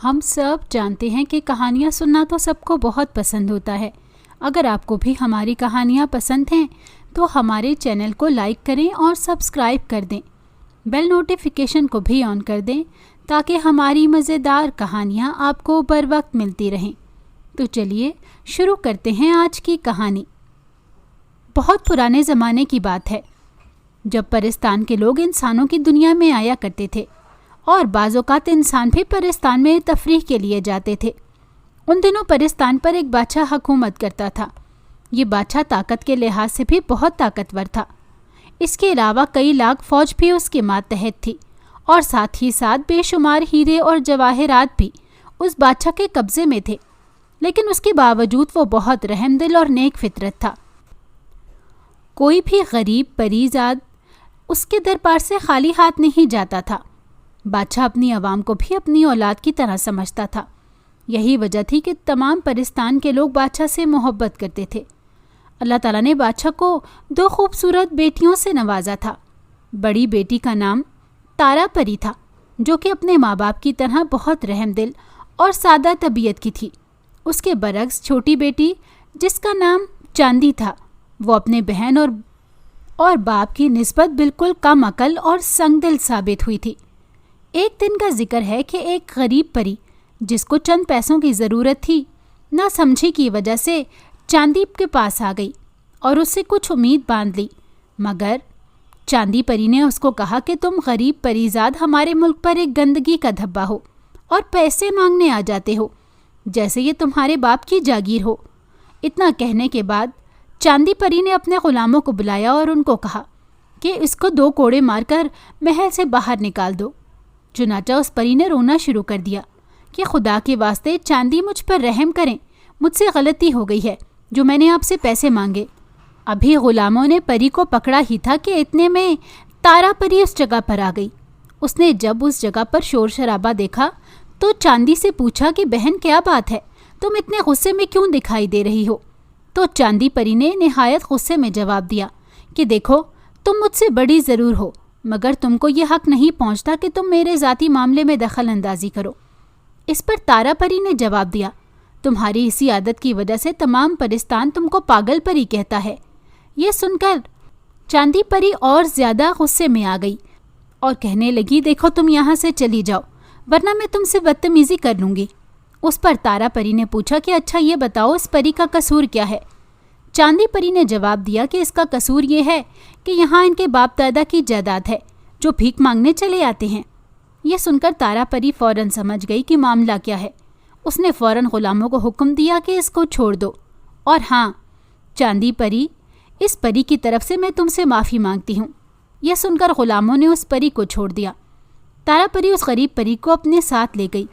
ہم سب جانتے ہیں کہ کہانیاں سننا تو سب کو بہت پسند ہوتا ہے۔ اگر آپ کو بھی ہماری کہانیاں پسند ہیں تو ہمارے چینل کو لائک کریں اور سبسکرائب کر دیں۔ بیل نوٹیفیکیشن کو بھی آن کر دیں تاکہ ہماری مزیدار کہانیاں آپ کو بر وقت ملتی رہیں۔ تو چلیے شروع کرتے ہیں آج کی کہانی۔ بہت پرانے زمانے کی بات ہے، جب پرستان کے لوگ انسانوں کی دنیا میں آیا کرتے تھے اور بعض اوقات انسان بھی پرستان میں تفریح کے لیے جاتے تھے۔ ان دنوں پرستان پر ایک بادشاہ حکومت کرتا تھا۔ یہ بادشاہ طاقت کے لحاظ سے بھی بہت طاقتور تھا۔ اس کے علاوہ کئی لاکھ فوج بھی اس کے ماتحت تھی اور ساتھ ہی ساتھ بے شمار ہیرے اور جواہرات بھی اس بادشاہ کے قبضے میں تھے، لیکن اس کے باوجود وہ بہت رحم دل اور نیک فطرت تھا۔ کوئی بھی غریب پریزاد اس کے دربار سے خالی ہاتھ نہیں جاتا تھا۔ بادشاہ اپنی عوام کو بھی اپنی اولاد کی طرح سمجھتا تھا۔ یہی وجہ تھی کہ تمام پرستان کے لوگ بادشاہ سے محبت کرتے تھے۔ اللہ تعالیٰ نے بادشاہ کو 2 خوبصورت بیٹیوں سے نوازا تھا۔ بڑی بیٹی کا نام تارا پری تھا، جو کہ اپنے ماں باپ کی طرح بہت رحم دل اور سادہ طبیعت کی تھی۔ اس کے برعکس چھوٹی بیٹی، جس کا نام چاندی تھا، وہ اپنے بہن اور باپ کی نسبت بالکل کم عقل اور سنگ دل ثابت ہوئی تھی۔ ایک دن کا ذکر ہے کہ ایک غریب پری، جس کو چند پیسوں کی ضرورت تھی، نہ سمجھی کی وجہ سے چاندی کے پاس آ گئی اور اس سے کچھ امید باندھ لی، مگر چاندی پری نے اس کو کہا کہ تم غریب پریزاد ہمارے ملک پر ایک گندگی کا دھبا ہو اور پیسے مانگنے آ جاتے ہو، جیسے یہ تمہارے باپ کی جاگیر ہو۔ اتنا کہنے کے بعد چاندی پری نے اپنے غلاموں کو بلایا اور ان کو کہا کہ اس کو 2 کوڑے مار کر محل سے باہر نکال دو۔ چنانچہ اس پری نے رونا شروع کر دیا کہ خدا کے واسطے چاندی مجھ پر رحم کریں، مجھ سے غلطی ہو گئی ہے جو میں نے آپ سے پیسے مانگے۔ ابھی غلاموں نے پری کو پکڑا ہی تھا کہ اتنے میں تارا پری اس جگہ پر آ گئی۔ اس نے جب اس جگہ پر شور شرابہ دیکھا تو چاندی سے پوچھا کہ بہن کیا بات ہے، تم اتنے غصے میں کیوں دکھائی دے رہی ہو؟ تو چاندی پری نے نہایت غصے میں جواب دیا کہ دیکھو، تم مجھ سے بڑی ضرور ہو، مگر تم کو یہ حق نہیں پہنچتا کہ تم میرے ذاتی معاملے میں دخل اندازی کرو۔ اس پر تارا پری نے جواب دیا، تمہاری اسی عادت کی وجہ سے تمام پرستان تم کو پاگل پری کہتا ہے۔ یہ سن کر چاندی پری اور زیادہ غصے میں آ گئی اور کہنے لگی، دیکھو تم یہاں سے چلی جاؤ ورنہ میں تم سے بدتمیزی کر لوں گی۔ اس پر تارا پری نے پوچھا کہ اچھا یہ بتاؤ اس پری کا قصور کیا ہے؟ چاندی پری نے جواب دیا کہ اس کا قصور یہ ہے کہ یہاں ان کے باپ دادا کی جائیداد ہے جو بھیک مانگنے چلے آتے ہیں۔ یہ سن کر تارا پری فوراً سمجھ گئی کہ معاملہ کیا ہے۔ اس نے فوراً غلاموں کو حکم دیا کہ اس کو چھوڑ دو، اور ہاں چاندی پری، اس پری کی طرف سے میں تم سے معافی مانگتی ہوں۔ یہ سن کر غلاموں نے اس پری کو چھوڑ دیا۔ تارا پری اس غریب پری کو اپنے ساتھ لے گئی،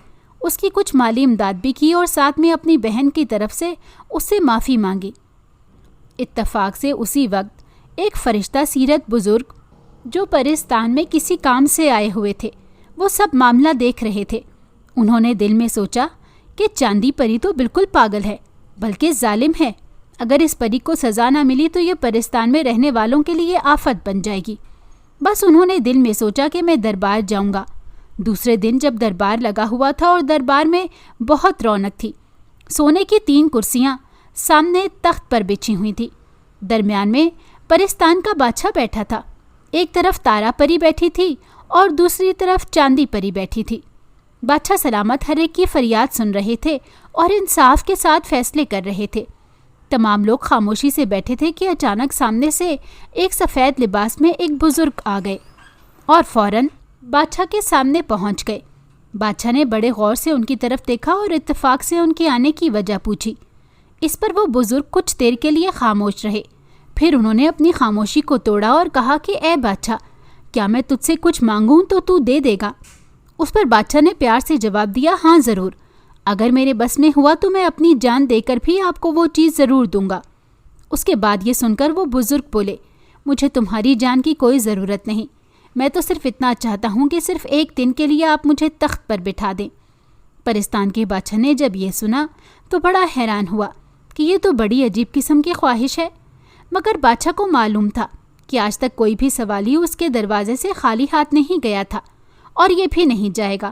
اس کی کچھ مالی امداد بھی کی اور ساتھ میں اپنی بہن کی طرف سے اس سے معافی مانگی۔ اتفاق سے اسی وقت ایک فرشتہ سیرت بزرگ جو پرستان میں کسی کام سے آئے ہوئے تھے، وہ سب معاملہ دیکھ رہے تھے۔ انہوں نے دل میں سوچا کہ چاندی پری تو بالکل پاگل ہے، بلکہ ظالم ہے۔ اگر اس پری کو سزا نہ ملی تو یہ پرستان میں رہنے والوں کے لیے آفت بن جائے گی۔ بس انہوں نے دل میں سوچا کہ میں دربار جاؤں گا۔ دوسرے دن جب دربار لگا ہوا تھا اور دربار میں بہت رونق تھی، سونے کی 3 کرسیاں سامنے تخت پر بچھی ہوئی تھی۔ درمیان میں پرستان کا بادشاہ بیٹھا تھا۔ ایک طرف تارا پری بیٹھی تھی اور دوسری طرف چاندی پری بیٹھی تھی۔ بادشاہ سلامت ہر ایک کی فریاد سن رہے تھے اور انصاف کے ساتھ فیصلے کر رہے تھے۔ تمام لوگ خاموشی سے بیٹھے تھے کہ اچانک سامنے سے ایک سفید لباس میں ایک بزرگ آ گئے اور فوراً بادشاہ کے سامنے پہنچ گئے۔ بادشاہ نے بڑے غور سے ان کی طرف دیکھا اور اتفاق سے ان کے آنے کی وجہ پوچھی۔ اس پر وہ بزرگ کچھ دیر کے لیے خاموش رہے، پھر انہوں نے اپنی خاموشی کو توڑا اور کہا کہ اے بادشاہ، کیا میں تجھ سے کچھ مانگوں تو دے دے گا؟ اس پر بادشاہ نے پیار سے جواب دیا، ہاں ضرور، اگر میرے بس میں ہوا تو میں اپنی جان دے کر بھی آپ کو وہ چیز ضرور دوں گا۔ اس کے بعد یہ سن کر وہ بزرگ بولے، مجھے تمہاری جان کی کوئی ضرورت نہیں، میں تو صرف اتنا چاہتا ہوں کہ صرف 1 دن کے لیے آپ مجھے تخت پر بٹھا دیں۔ پرستان کے بادشاہ نے جب یہ سنا تو بڑا حیران ہوا کہ یہ تو بڑی عجیب قسم کی خواہش ہے، مگر بادشاہ کو معلوم تھا کہ آج تک کوئی بھی سوالی اس کے دروازے سے خالی ہاتھ نہیں گیا تھا اور یہ بھی نہیں جائے گا۔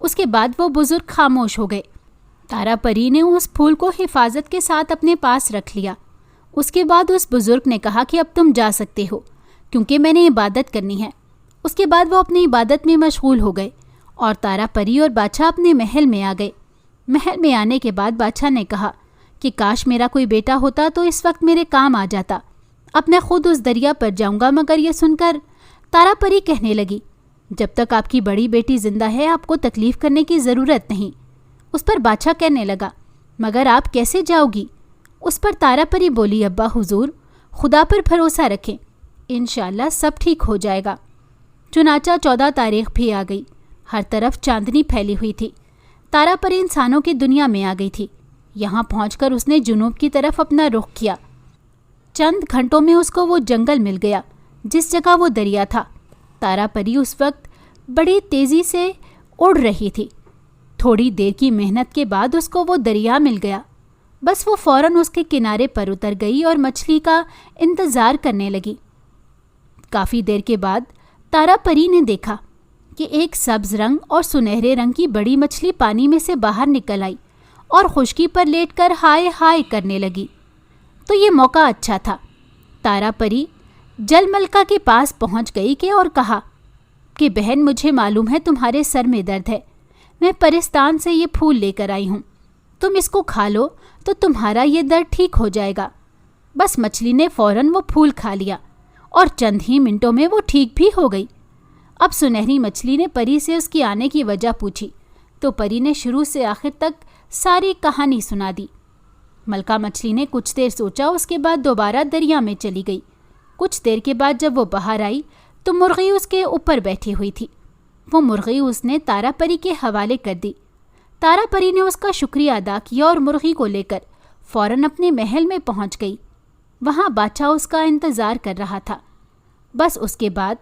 اس کے بعد وہ بزرگ خاموش ہو گئے۔ تارا پری نے اس پھول کو حفاظت کے ساتھ اپنے پاس رکھ لیا۔ اس کے بعد اس بزرگ نے کہا کہ اب تم جا سکتے ہو کیونکہ میں نے عبادت کرنی ہے۔ اس کے بعد وہ اپنی عبادت میں مشغول ہو گئے اور تارا پری اور بادشاہ اپنے محل میں آ گئے۔ محل میں آنے کے بعد بادشاہ نے کہا کہ کاش میرا کوئی بیٹا ہوتا تو اس وقت میرے کام آ جاتا۔ اب میں خود اس دریا پر جاؤں گا۔ مگر یہ سن کر تارا پری کہنے لگی، جب تک آپ کی بڑی بیٹی زندہ ہے آپ کو تکلیف کرنے کی ضرورت نہیں۔ اس پر بادشاہ کہنے لگا، مگر آپ کیسے جاؤ گی؟ اس پر تارا پری بولی، ابا حضور خدا پر بھروسہ رکھیں، انشاءاللہ سب ٹھیک ہو جائے گا۔ چنانچہ 14 تاریخ بھی آ گئی۔ ہر طرف چاندنی پھیلی ہوئی تھی۔ تارا پری انسانوں کی دنیا میں آ گئی تھی۔ یہاں پہنچ کر اس نے جنوب کی طرف اپنا رخ کیا۔ چند گھنٹوں میں اس کو وہ جنگل مل گیا جس جگہ وہ دریا تھا۔ تارا پری اس وقت بڑی تیزی سے اڑ رہی تھی۔ تھوڑی دیر کی محنت کے بعد اس کو وہ دریا مل گیا۔ بس وہ فوراً اس کے کنارے پر اتر گئی اور مچھلی کا انتظار کرنے لگی۔ کافی دیر کے بعد تارا پری نے دیکھا کہ ایک سبز رنگ اور سنہرے رنگ کی بڑی مچھلی پانی میں سے باہر نکل آئی اور خشکی پر لیٹ کر ہائے ہائے کرنے لگی۔ تو یہ موقع اچھا تھا۔ تارا پری جل ملکہ کے پاس پہنچ گئی کہ اور کہا کہ بہن مجھے معلوم ہے تمہارے سر میں درد ہے، میں پرستان سے یہ پھول لے کر آئی ہوں، تم اس کو کھا لو تو تمہارا یہ درد ٹھیک ہو جائے گا۔ بس مچھلی نے فوراً وہ پھول کھا لیا اور چند ہی منٹوں میں وہ ٹھیک بھی ہو گئی۔ اب سنہری مچھلی نے پری سے اس کی آنے کی وجہ پوچھی تو پری نے شروع سے آخر تک ساری کہانی سنا دی۔ ملکہ مچھلی نے کچھ دیر سوچا، اس کے بعد دوبارہ دریا میں چلی گئی۔ کچھ دیر کے بعد جب وہ باہر آئی تو مرغی اس کے اوپر بیٹھی ہوئی تھی۔ وہ مرغی اس نے تارا پری کے حوالے کر دی۔ تارا پری نے اس کا شکریہ ادا کیا اور مرغی کو لے کر فوراً اپنے محل میں پہنچ گئی۔ وہاں بادشاہ اس کا انتظار کر رہا تھا۔ بس اس کے بعد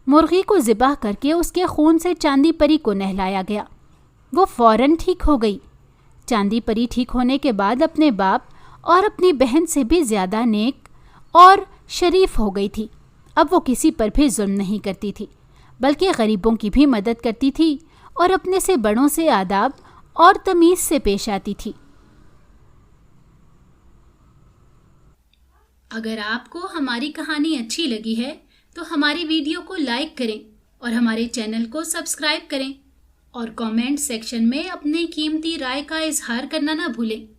مرغی کو ذبح کر کے اس کے خون سے چاندی پری کو نہلایا گیا۔ وہ فوراً ٹھیک ہو گئی۔ چاندی پری ٹھیک ہونے کے بعد اپنے باپ اور اپنی بہن سے بھی زیادہ نیک اور شریف ہو گئی تھی۔ اب وہ کسی پر بھی ظلم نہیں کرتی تھی بلکہ غریبوں کی بھی مدد کرتی تھی اور اپنے سے بڑوں سے آداب اور تمیز سے پیش آتی تھی۔ اگر آپ کو ہماری کہانی اچھی لگی ہے تو ہماری ویڈیو کو لائک کریں اور ہمارے چینل کو سبسکرائب کریں اور کامنٹ سیکشن میں اپنے قیمتی رائے کا اظہار کرنا نہ بھولیں۔